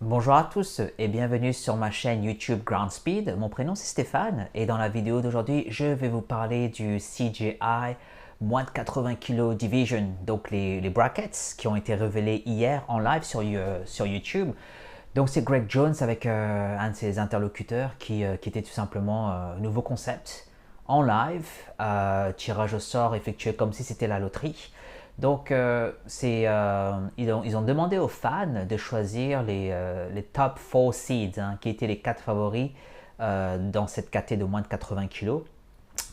Bonjour à tous et bienvenue sur ma chaîne YouTube Ground Speed. Mon prénom c'est Stéphane et dans la vidéo d'aujourd'hui, je vais vous parler du CGI moins de 80 kg Division, donc les brackets qui ont été révélés hier en live sur YouTube. Donc c'est Greg Jones avec un de ses interlocuteurs qui était tout simplement un nouveau concept en live, tirage au sort effectué comme si c'était la loterie. Donc, ils ont demandé aux fans de choisir les top 4 seeds, hein, qui étaient les 4 favoris dans cette caté de moins de 80 kg.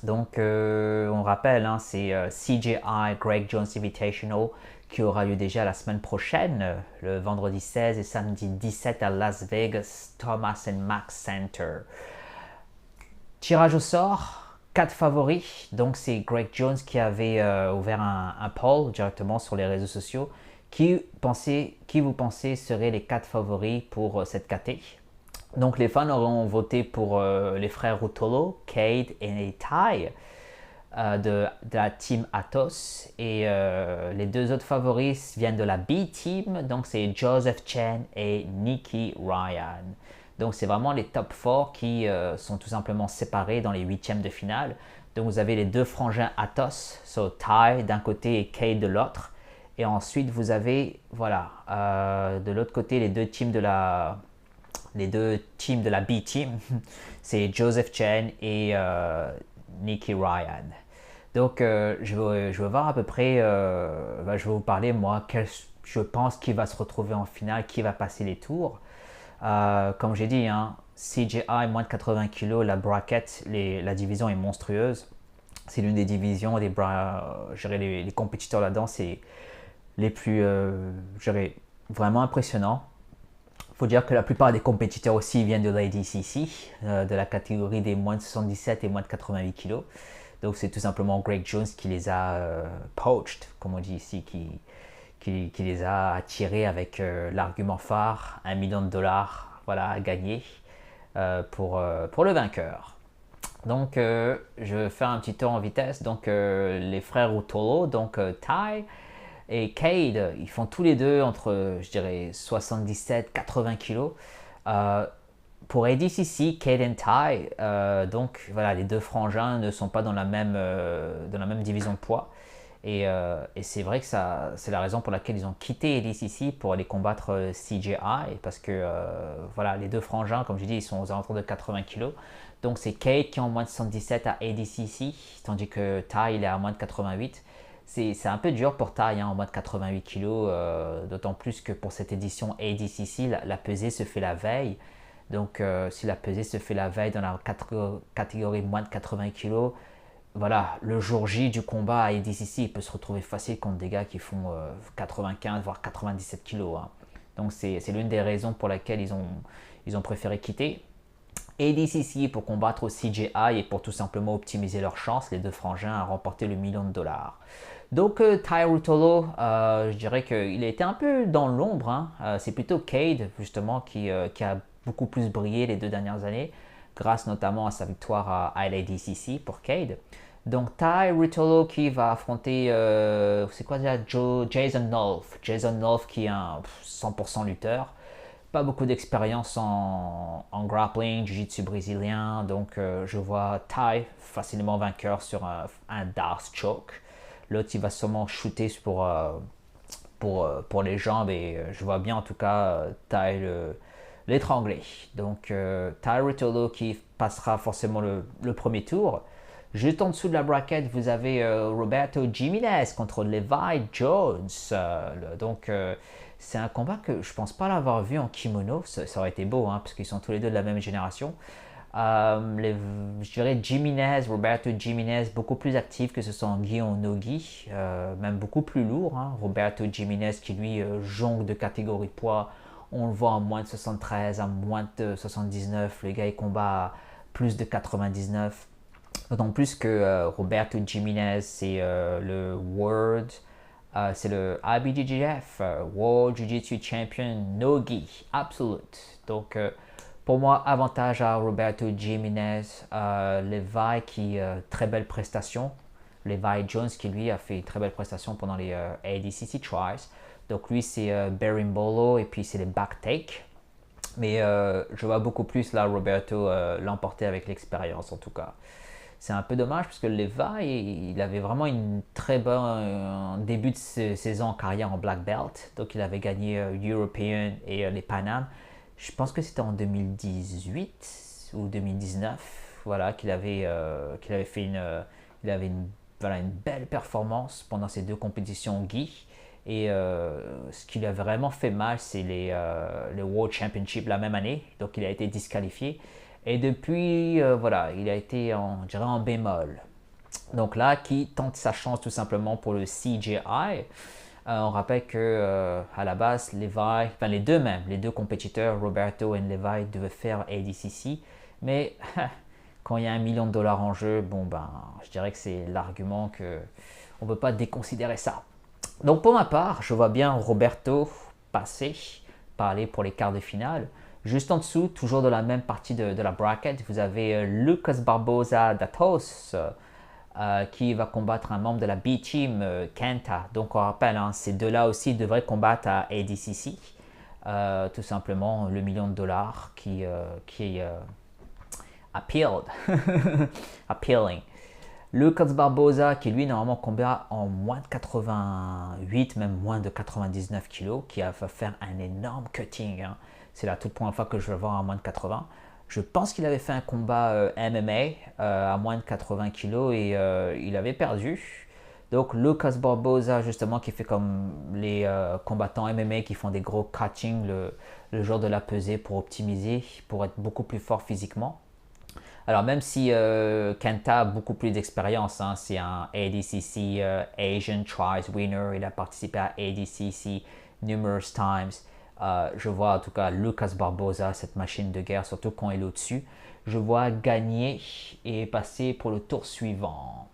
Donc, on rappelle, hein, c'est CGI Greg Jones Invitational qui aura lieu déjà la semaine prochaine, le vendredi 16 et samedi 17 à Las Vegas, Thomas Mack Center. Tirage au sort, 4 favoris. Donc c'est Greg Jones qui avait ouvert un poll directement sur les réseaux sociaux. Qui vous pensez seraient les 4 favoris pour cette KT? Donc les fans auront voté pour les frères Rutolo, Cade et Ty de la team Atos. Et les deux autres favoris viennent de la B team. Donc c'est Joseph Chen et Nicky Ryan. Donc c'est vraiment les top 4 qui sont tout simplement séparés dans les huitièmes de finale. Donc vous avez les deux frangins Atos, so Ty d'un côté et Cade de l'autre. Et ensuite vous avez, voilà, de l'autre côté les deux teams de la B team, c'est Joseph Chen et Nicky Ryan. Donc je vais voir à peu près, je vais vous parler moi, je pense qui va se retrouver en finale, qui va passer les tours. Comme j'ai dit, hein, CGI moins de 80 kg, la bracket, la division est monstrueuse. C'est l'une des divisions, les compétiteurs là-dedans, c'est les plus, vraiment impressionnants. Il faut dire que la plupart des compétiteurs aussi viennent de l'ADCC, de la catégorie des moins de 77 et moins de 88 kg. Donc c'est tout simplement Greg Jones qui les a poached, comme on dit ici, qui les a attirés avec l'argument phare, 1 million de dollars, voilà, à gagner pour le vainqueur. Donc, je vais faire un petit tour en vitesse. Donc, les frères Utolo, donc Ty et Cade, ils font tous les deux entre, je dirais, 77-80 kilos. Pour ADCC, Cade et Ty, donc voilà, les deux frangins ne sont pas dans la même division de poids. Et c'est vrai que c'est la raison pour laquelle ils ont quitté ADCC pour aller combattre CGI, parce que voilà, les deux frangins, comme je dis, ils sont aux alentours de 80 kg. Donc c'est Cade qui est en moins de 77 à ADCC, tandis que Ty il est à moins de 88. C'est un peu dur pour Ty, hein, en moins de 88 kg, d'autant plus que pour cette édition ADCC, la pesée se fait la veille. Donc si la pesée se fait la veille dans la catégorie moins de 80 kg, voilà, le jour J du combat à ADCC, il peut se retrouver facile contre des gars qui font 95 voire 97 kilos, hein. Donc c'est l'une des raisons pour laquelle ils ont préféré quitter ADCC pour combattre au CGI et pour tout simplement optimiser leurs chances, les deux frangins, à remporter le 1 million de dollars. Donc Ty Rutolo, je dirais qu'il a été un peu dans l'ombre, hein. C'est plutôt Cade justement qui a beaucoup plus brillé les 2 dernières années, grâce notamment à sa victoire à l'ADCC pour Cade. Donc Ty Rutolo qui va affronter, c'est quoi déjà, Jason Nolf. Jason Nolf qui est un 100% lutteur. Pas beaucoup d'expérience en grappling, jiu-jitsu brésilien. Donc je vois Ty facilement vainqueur sur un Darce Choke. L'autre il va sûrement shooter pour les jambes et je vois bien en tout cas Ty l'étrangler. Donc Ty Rutolo qui passera forcément le premier tour. Juste en dessous de la bracket, vous avez Roberto Jiménez contre Levi Jones. C'est un combat que je pense pas l'avoir vu en kimono. Ça aurait été beau, hein, parce qu'ils sont tous les deux de la même génération. Je dirais Jiménez, Roberto Jiménez, beaucoup plus actif que ce soit en gi ou en no-gi, même beaucoup plus lourd, hein. Roberto Jiménez qui lui jongle de catégorie poids. On le voit en moins de 73, à moins de 79. Le gars il combat à plus de 99. D'autant plus que Roberto Jiménez, c'est c'est le IBJJF, World Jiu-Jitsu Champion No-Gi, Absolute. Donc, pour moi, avantage à Roberto Jiménez. Levi qui, très belle prestation. Levi Jones qui, lui, a fait une très belle prestation pendant les ADCC Trials. Donc, lui, c'est Berimbolo et puis c'est les back take. Mais je vois beaucoup plus là Roberto l'emporter avec l'expérience en tout cas. C'est un peu dommage parce que Levi, il avait vraiment une très bonne début de saison en carrière en black belt. Donc il avait gagné European et les Pan Am. Je pense que c'était en 2018 ou 2019, voilà, qu'il avait fait il avait voilà, une belle performance pendant ces deux compétitions Guy. Et ce qui lui a vraiment fait mal, c'est les World Championship la même année. Donc il a été disqualifié. Et depuis, voilà, il a été je dirais en bémol. Donc là, qui tente sa chance tout simplement pour le CJI. On rappelle que à la base, Levi, enfin les deux même, les deux compétiteurs, Roberto et Levi, devaient faire ADCC. Mais quand il y a $1 million en jeu, bon ben, je dirais que c'est l'argument que on ne peut pas déconsidérer ça. Donc pour ma part, je vois bien Roberto passer, parler pour les quarts de finale. Juste en dessous, toujours dans la même partie de la bracket, vous avez Lucas Barbosa Datos qui va combattre un membre de la B-Team, Kenta. Donc on rappelle, hein, ces deux-là aussi devraient combattre à ADCC. Tout simplement le $1 million qui est appealed. appealing. Lucas Barbosa, qui lui normalement combat en moins de 88, même moins de 99 kg, qui va faire un énorme cutting. Hein. C'est la toute première fois que je le vois en moins de 80. Je pense qu'il avait fait un combat MMA à moins de 80 kg et il avait perdu. Donc Lucas Barbosa, justement, qui fait comme les combattants MMA qui font des gros cutting le jour de la pesée pour optimiser, pour être beaucoup plus fort physiquement. Alors même si Kenta a beaucoup plus d'expérience, hein, c'est un ADCC Asian Tries winner, il a participé à ADCC numerous times. Je vois en tout cas Lucas Barbosa, cette machine de guerre, surtout quand il est au-dessus, je vois gagner et passer pour le tour suivant.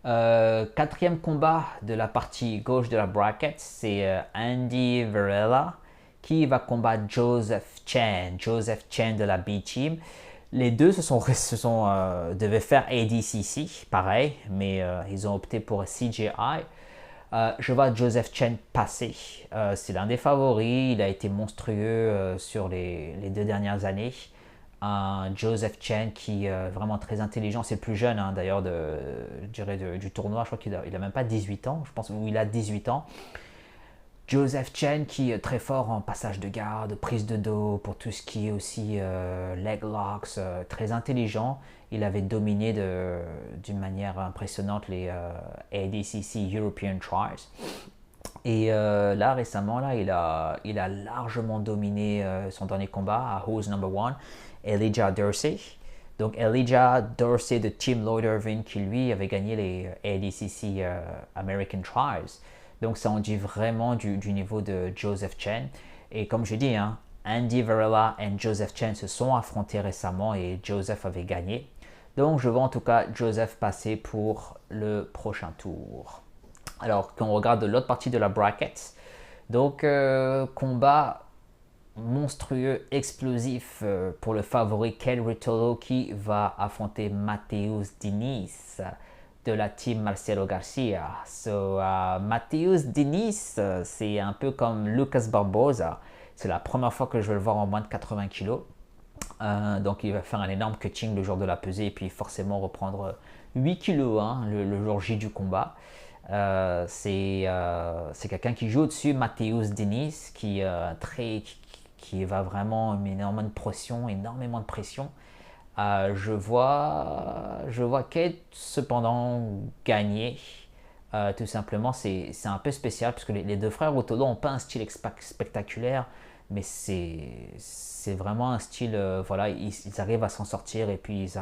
Quatrième combat de la partie gauche de la bracket, c'est Andy Varela qui va combattre Joseph Chen. Joseph Chen de la B-Team. Les deux devaient faire ADCC, pareil, mais ils ont opté pour CJI. Je vois Joseph Chen passer. C'est l'un des favoris. Il a été monstrueux sur les 2 dernières années. Joseph Chen qui est vraiment très intelligent. C'est le plus jeune hein, d'ailleurs je dirais du tournoi. Je crois qu'il a même pas 18 ans. Je pense qu'il a 18 ans. Joseph Chen qui est très fort en passage de garde, prise de dos, pour tout ce qui est aussi leg locks, très intelligent. Il avait dominé d'une manière impressionnante les ADCC European Tries. Et là récemment, là, il a largement dominé son dernier combat à Who's Number One, Elijah Dorsey. Donc Elijah Dorsey de Team Lloyd Irvin qui lui avait gagné les ADCC American Tries. Donc ça en dit vraiment du niveau de Joseph Chen. Et comme je dis, hein, Andy Varela et Joseph Chen se sont affrontés récemment et Joseph avait gagné. Donc je vois en tout cas Joseph passer pour le prochain tour. Alors quand on regarde de l'autre partie de la bracket, donc combat monstrueux, explosif pour le favori Kel Ruotolo qui va affronter Mateus Diniz de la team Marcelo Garcia. Mateus Diniz, c'est un peu comme Lucas Barbosa. C'est la première fois que je vais le voir en moins de 80 kg. Donc il va faire un énorme cutting le jour de la pesée et puis forcément reprendre 8 kg hein, le jour J du combat. C'est quelqu'un qui joue au-dessus, Mateus Diniz, qui va vraiment énormément de pression. Je vois Kate cependant gagner. Tout simplement, c'est un peu spécial parce que les deux frères Ruotolo n'ont pas un style spectaculaire, mais c'est vraiment un style. Voilà, ils arrivent à s'en sortir et puis ils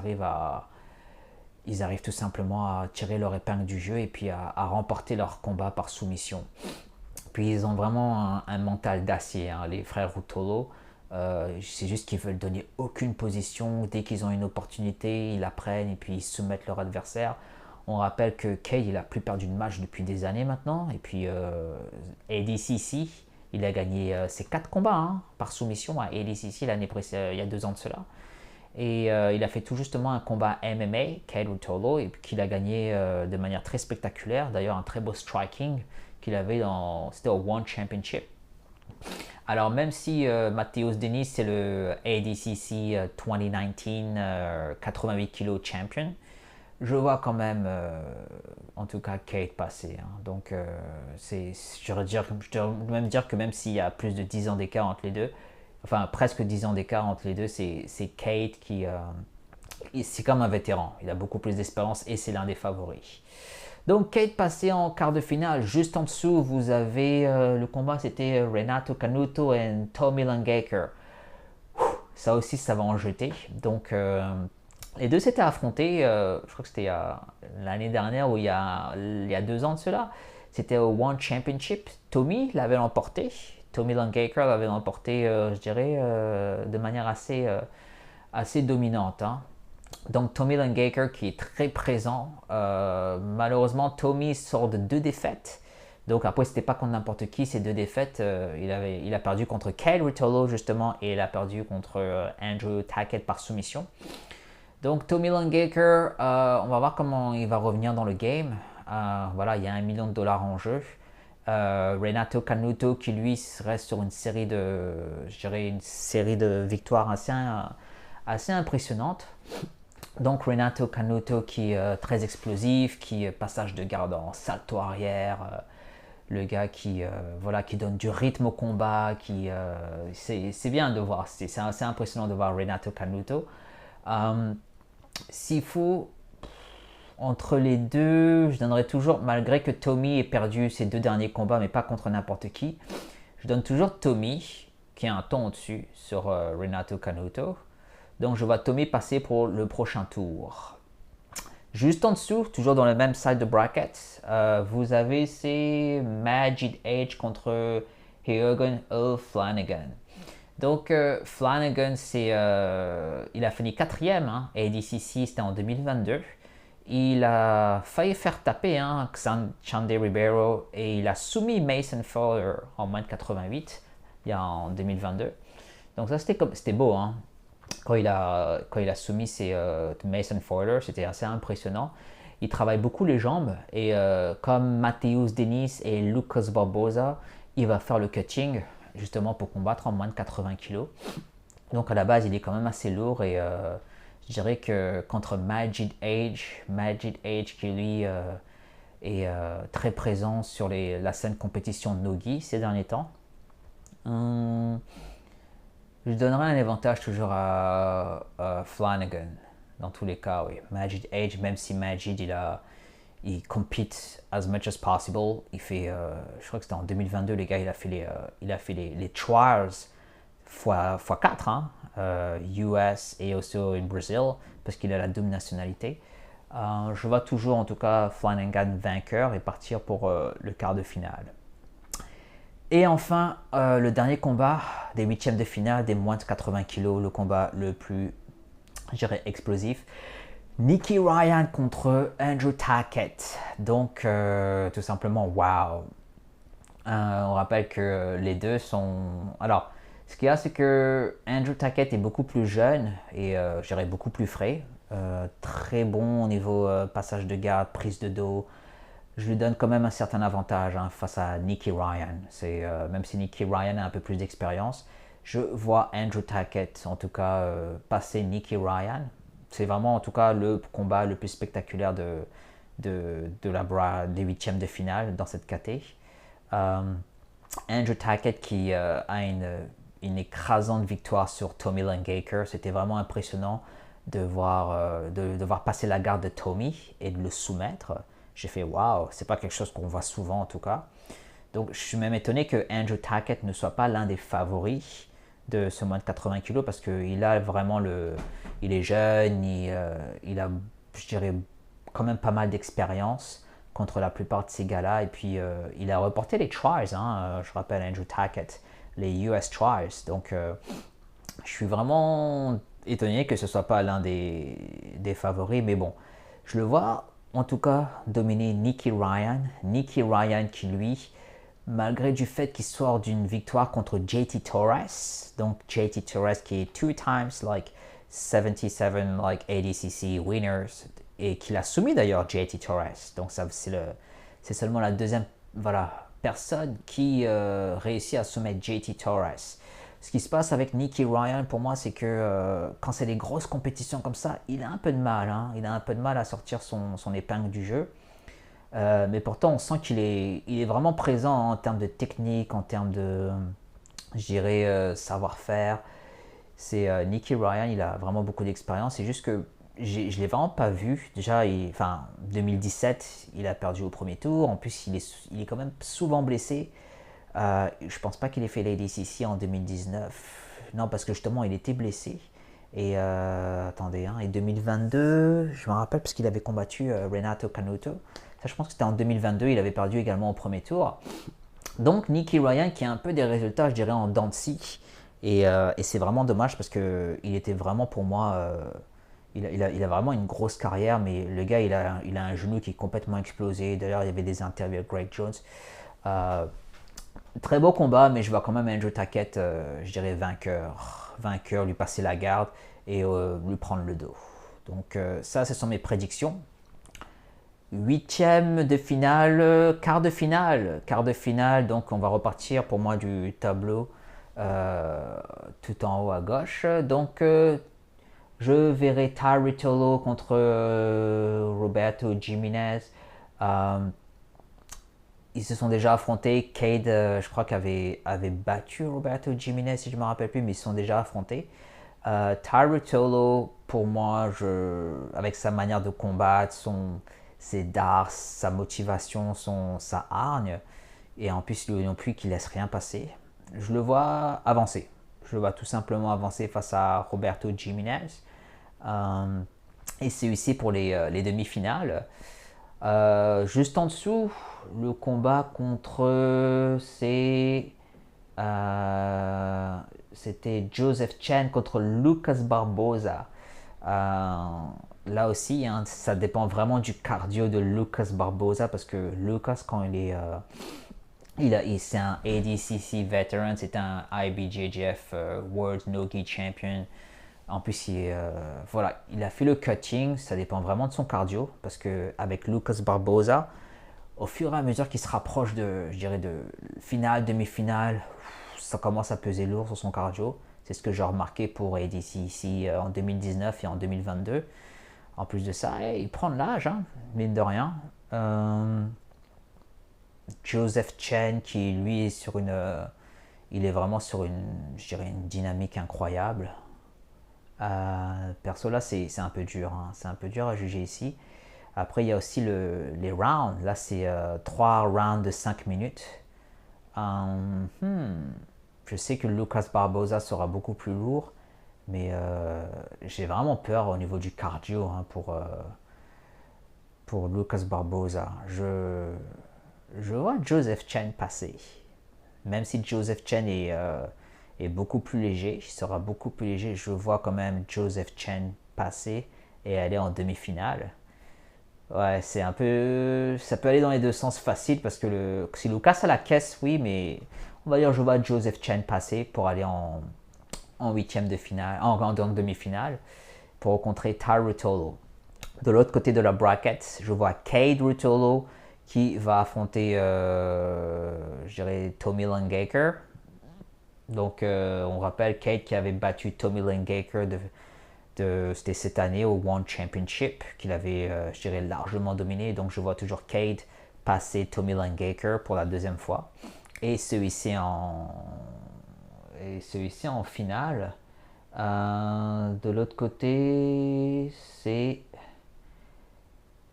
arrivent tout simplement à tirer leur épingle du jeu et puis à remporter leur combat par soumission. Puis ils ont vraiment un mental d'acier, hein, les frères Ruotolo. C'est juste qu'ils veulent donner aucune position. Dès qu'ils ont une opportunité, ils la prennent et puis ils soumettent leur adversaire. On rappelle que Kay, il a plus perdu de match depuis des années maintenant. Et puis ADCC, il a gagné ses 4 combats hein, par soumission à ADCC l'année précédente, il y a 2 ans de cela. Et il a fait tout justement un combat MMA, Kay Ruotolo, et qu'il a gagné de manière très spectaculaire. D'ailleurs, un très beau striking qu'il avait c'était au One Championship. Alors même si Matheus Diniz c'est le ADCC 2019 88 kg champion, je vois quand même, en tout cas, Kate passer. Hein. Donc, je devrais même dire que même s'il y a plus de 10 ans d'écart entre les deux, enfin presque 10 ans d'écart entre les deux, c'est Kate qui, c'est comme un vétéran. Il a beaucoup plus d'expérience et c'est l'un des favoris. Donc Kate passé en quart de finale. Juste en dessous, vous avez le combat, c'était Renato Canuto et Tommy Langaker. Ça aussi, ça va en jeter. Donc les deux s'étaient affrontés, je crois que c'était l'année dernière ou il y a 2 ans de cela. C'était au One Championship. Tommy l'avait emporté. Tommy Langaker l'avait emporté, je dirais, de manière assez dominante. Hein. Donc Tommy Langaker qui est très présent. Malheureusement, Tommy sort de 2 défaites. Donc après, c'était pas contre n'importe qui, ces 2 défaites. Il a perdu contre Kyle Ruotolo justement et il a perdu contre Andrew Tackett par soumission. Donc Tommy Langaker, on va voir comment il va revenir dans le game. Voilà, il y a $1 million en jeu. Renato Canuto qui lui reste sur une série de victoires assez impressionnantes. Donc Renato Canuto qui est très explosif, qui passage de garde en salto arrière, le gars qui donne du rythme au combat, c'est bien de voir, c'est assez impressionnant de voir Renato Canuto. S'il faut, entre les deux, je donnerais toujours, malgré que Tommy ait perdu ses 2 derniers combats, mais pas contre n'importe qui, je donne toujours Tommy, qui est un ton au-dessus sur Renato Canuto. Donc je vois Tommy passer pour le prochain tour. Juste en dessous, toujours dans le même side de bracket, vous avez c'est Majid H contre Heogan Flanagan. Donc Flanagan, il a fini 4e, hein, ADCC, c'était en 2022. Il a failli faire taper Xande Ribeiro et il a soumis Mason Fowler en moins de 88 en 2022. Donc ça c'était beau, hein. Quand il a soumis Mason Fowler, c'était assez impressionnant. Il travaille beaucoup les jambes et comme Matheus Diniz et Lucas Barbosa, il va faire le cutting justement pour combattre en moins de 80 kg. Donc à la base, il est quand même assez lourd et je dirais que contre Majid H qui lui est très présent sur la scène compétition Nogi ces derniers temps. Je donnerais un avantage toujours à Flanagan dans tous les cas, oui. Majid H, même si Majid il compete as much as possible. Il fait, je crois que c'était en 2022, les gars, il a fait les trials x 4, hein, US et aussi en Brésil, parce qu'il a la double nationalité. Je vois toujours en tout cas Flanagan vainqueur et partir pour le quart de finale. Et enfin, le dernier combat des 8e de finale des moins de 80 kg, le combat le plus, je dirais, explosif. Nicky Ryan contre Andrew Tackett. Donc, tout simplement, wow. On rappelle que les deux sont... Alors, ce qu'il y a, c'est que Andrew Tackett est beaucoup plus jeune et, je dirais, beaucoup plus frais. Très bon au niveau passage de garde, prise de dos. Je lui donne quand même un certain avantage face à Nicky Ryan. Même si Nicky Ryan a un peu plus d'expérience, je vois Andrew Tackett, en tout cas, passer Nicky Ryan. C'est vraiment, en tout cas, le combat le plus spectaculaire des 8e de finale dans cette KT. Andrew Tackett qui a une écrasante victoire sur Tommy Langaker. C'était vraiment impressionnant de voir passer la garde de Tommy et de le soumettre. J'ai fait waouh, c'est pas quelque chose qu'on voit souvent en tout cas. Donc je suis même étonné que Andrew Tackett ne soit pas l'un des favoris de ce moins de 80 kg parce qu'il a vraiment il est jeune, il a, je dirais, quand même pas mal d'expérience contre la plupart de ces gars-là. Et puis il a reporté les trials, hein, je rappelle Andrew Tackett, les US trials. Donc je suis vraiment étonné que ce soit pas l'un des favoris, mais bon, je le vois en tout cas dominer Nicky Ryan. Nicky Ryan qui lui, malgré du fait qu'il sort d'une victoire contre JT Torres, donc JT Torres qui est 2 times like 77 like ADCC winners et qu'il a soumis d'ailleurs JT Torres. Donc ça c'est seulement la deuxième personne qui réussit à soumettre JT Torres. Ce qui se passe avec Nicky Ryan pour moi, c'est que quand c'est des grosses compétitions comme ça, il a un peu de mal. Hein. Il a un peu de mal à sortir son épingle du jeu. Mais pourtant, on sent il est vraiment présent en termes de technique, en termes de, je dirais, savoir-faire. C'est Nicky Ryan, il a vraiment beaucoup d'expérience. C'est juste que je ne l'ai vraiment pas vu. Déjà, 2017, il a perdu au premier tour. En plus, il est quand même souvent blessé. Je pense pas qu'il ait fait l'ADCC en 2019. Non, parce que justement, il était blessé. Et attendez, et 2022, je me rappelle parce qu'il avait combattu Renato Canuto. Ça, je pense que c'était en 2022. Il avait perdu également au premier tour. Donc, Nicky Ryan qui a un peu des résultats, je dirais, en dents de scie. Et c'est vraiment dommage parce qu'il était vraiment pour moi. Il a vraiment une grosse carrière, mais le gars, il a un genou qui est complètement explosé. D'ailleurs, il y avait des interviews avec Greg Jones. Très beau combat, mais je vois quand même Andrew Tackett, je dirais vainqueur, lui passer la garde et lui prendre le dos. Donc ça, ce sont mes prédictions. Huitième de finale, quart de finale, donc on va repartir pour moi du tableau tout en haut à gauche. Donc je verrai Tari Tolo contre Roberto Jiménez. Ils se sont déjà affrontés. Cade, je crois avait battu Roberto Jiménez, si je ne me rappelle plus, mais ils se sont déjà affrontés. Tari Tolo, pour moi, avec sa manière de combattre, ses dards, sa motivation, sa hargne, et en plus, lui non plus, qui laisse rien passer, je le vois avancer. Je le vois tout simplement avancer face à Roberto Jiménez. Et c'est aussi pour les demi-finales. Juste en dessous, le combat contre c'était Joseph Chen contre Lucas Barbosa. Là aussi, ça dépend vraiment du cardio de Lucas Barbosa parce que Lucas, quand c'est un ADCC veteran, c'est un IBJJF World Nogi Champion. En plus, il a fait le cutting, ça dépend vraiment de son cardio, parce qu'avec Lucas Barbosa, au fur et à mesure qu'il se rapproche je dirais, de finale, demi-finale, ça commence à peser lourd sur son cardio. C'est ce que j'ai remarqué pour ADC ici en 2019 et en 2022. En plus de ça, il prend de l'âge, mine de rien. Joseph Chen, qui lui est il est vraiment sur je dirais, une dynamique incroyable. Perso là c'est un peu dur, c'est un peu dur à juger ici. Après il y a aussi les rounds, là c'est 3 rounds de 5 minutes. Je sais que Lucas Barbosa sera beaucoup plus lourd, mais j'ai vraiment peur au niveau du cardio pour Lucas Barbosa. Je vois Joseph Chen passer, même si Joseph Chen est beaucoup plus léger, il sera beaucoup plus léger. Je vois quand même Joseph Chen passer et aller en demi-finale. Ouais, c'est un peu. Ça peut aller dans les deux sens facile parce que si Lucas a la caisse, oui, mais on va dire je vois Joseph Chen passer pour aller en huitième de finale, en demi-finale, pour rencontrer Ty Ruotolo. De l'autre côté de la bracket, je vois Cade Ruotolo qui va affronter, je dirais, Tommy Langaker. Donc, on rappelle Cade qui avait battu Tommy Langaker c'était cette année au One Championship qu'il avait, je dirais, largement dominé. Donc, je vois toujours Cade passer Tommy Langaker pour la deuxième fois. Et celui-ci en finale. De l'autre côté, c'est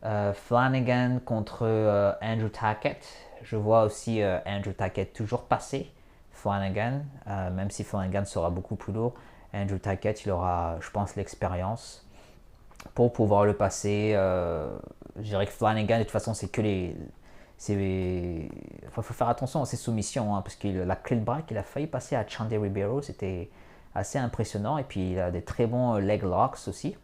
Flanagan contre Andrew Tackett. Je vois aussi Andrew Tackett toujours passer Flanagan, même si Flanagan sera beaucoup plus lourd. Andrew Tackett, il aura, je pense, l'expérience pour pouvoir le passer. Je dirais que Flanagan, de toute façon, c'est que il faut faire attention à ses soumissions, parce que la clé de bras qu'il a failli passer à Chandy Ribeiro, c'était assez impressionnant. Et puis, il a des très bons leg locks aussi.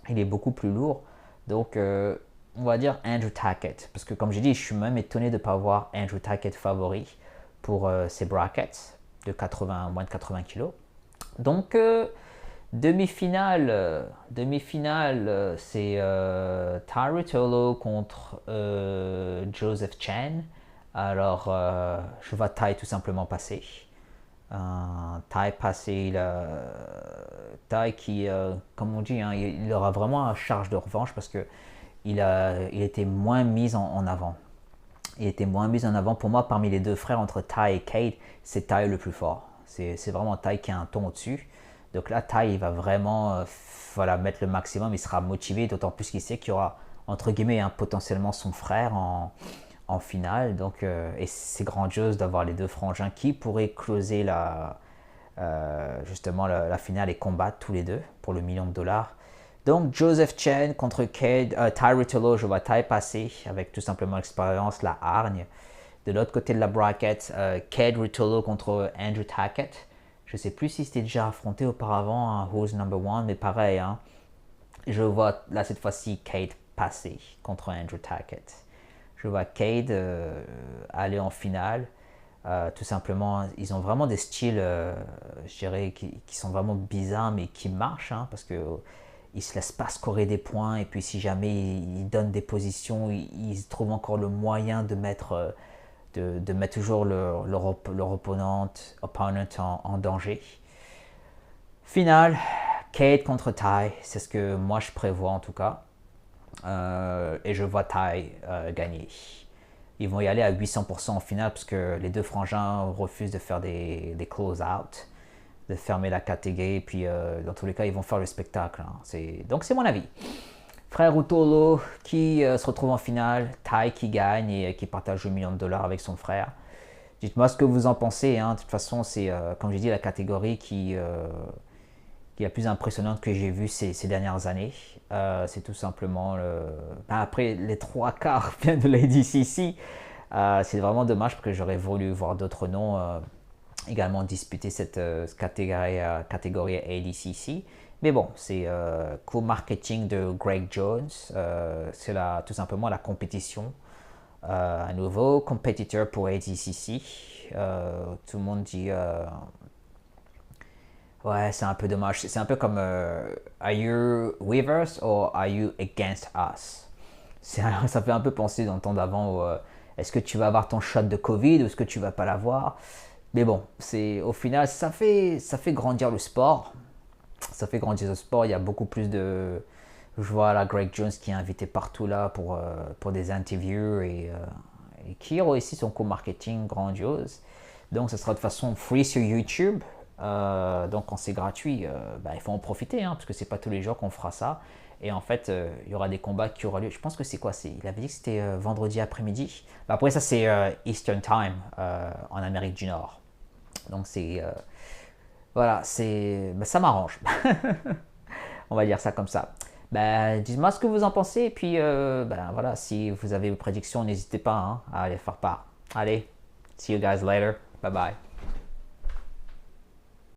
Il est beaucoup plus lourd. Donc, on va dire Andrew Tackett. Parce que, comme j'ai dit, je suis même étonné de ne pas voir Andrew Tackett favori pour ces brackets de moins de 80 kg. Donc, demi-finale, c'est Ty Ruotolo contre Joseph Chen. Alors, je vois Tai tout simplement passer. Tai passer, Tai qui, comme on dit, hein, il aura vraiment un charge de revanche parce que il était moins mis en avant. Il était moins mis en avant. Pour moi, parmi les deux frères, entre Tai et Cade, c'est Tai le plus fort. C'est vraiment Tai qui a un ton au-dessus. Donc là, Tai, il va vraiment voilà, mettre le maximum. Il sera motivé, d'autant plus qu'il sait qu'il y aura, entre guillemets, hein, potentiellement son frère en finale. Donc, et c'est grandiose d'avoir les deux frangins qui pourraient closer justement la finale et combattre tous les deux pour le million de dollars. Donc Joseph Chen contre Ty Rutillo, je vois Ty passer avec tout simplement l'expérience, la hargne. De l'autre côté de la bracket, Cade Rutillo contre Andrew Tackett. Je ne sais plus si c'était déjà affronté auparavant à Who's Number One, mais pareil, hein, je vois là cette fois-ci Cade passer contre Andrew Tackett. Je vois Cade aller en finale. Tout simplement, ils ont vraiment des styles, je dirais, qui sont vraiment bizarres, mais qui marchent, hein, parce que ils se laissent pas scorer des points, et puis si jamais ils donnent des positions, ils trouvent encore le moyen de mettre, de mettre toujours leur opponent en danger. Finale, Cade contre Ty, c'est ce que moi je prévois en tout cas. Et je vois Ty gagner. Ils vont y aller à 800% en finale parce que les deux frangins refusent de faire des close-out, de fermer la catégorie. Et puis, dans tous les cas, ils vont faire le spectacle. Hein. Donc, c'est mon avis. Frère Rutillo qui se retrouve en finale, Ty qui gagne et qui partage le million de dollars avec son frère. Dites-moi ce que vous en pensez. Hein. De toute façon, c'est, comme j'ai dit, la catégorie qui est la plus impressionnante que j'ai vue ces dernières années. C'est tout simplement après les trois quarts viennent de l'ADCC. C'est vraiment dommage parce que j'aurais voulu voir d'autres noms également disputer cette catégorie ADCC. Mais bon, c'est co-marketing de Greg Jones. C'est tout simplement la compétition. Un nouveau compétiteur pour ADCC. Tout le monde dit ouais, c'est un peu dommage. C'est un peu comme Are you with us or are you against us? Ça fait un peu penser dans le temps d'avant où est-ce que tu vas avoir ton shot de Covid ou est-ce que tu vas pas l'avoir? Mais bon, au final, ça fait grandir le sport. Ça fait grandir le sport. Il y a beaucoup plus de. Je vois là Greg Jones qui est invité partout là pour des interviews et qui réussit son co-marketing grandiose. Donc, ce sera de façon free sur YouTube. Donc quand c'est gratuit, il faut en profiter, hein, parce que c'est pas tous les jours qu'on fera ça. Et en fait, il y aura des combats qui auront lieu. Je pense que c'est quoi? Il avait dit que c'était vendredi après-midi. Après ça, c'est Eastern Time en Amérique du Nord. Donc c'est voilà, ça m'arrange. On va dire ça comme ça. Dites-moi ce que vous en pensez. Et puis voilà, si vous avez vos prédictions, n'hésitez pas, hein, à les faire part. Allez, see you guys later. Bye bye.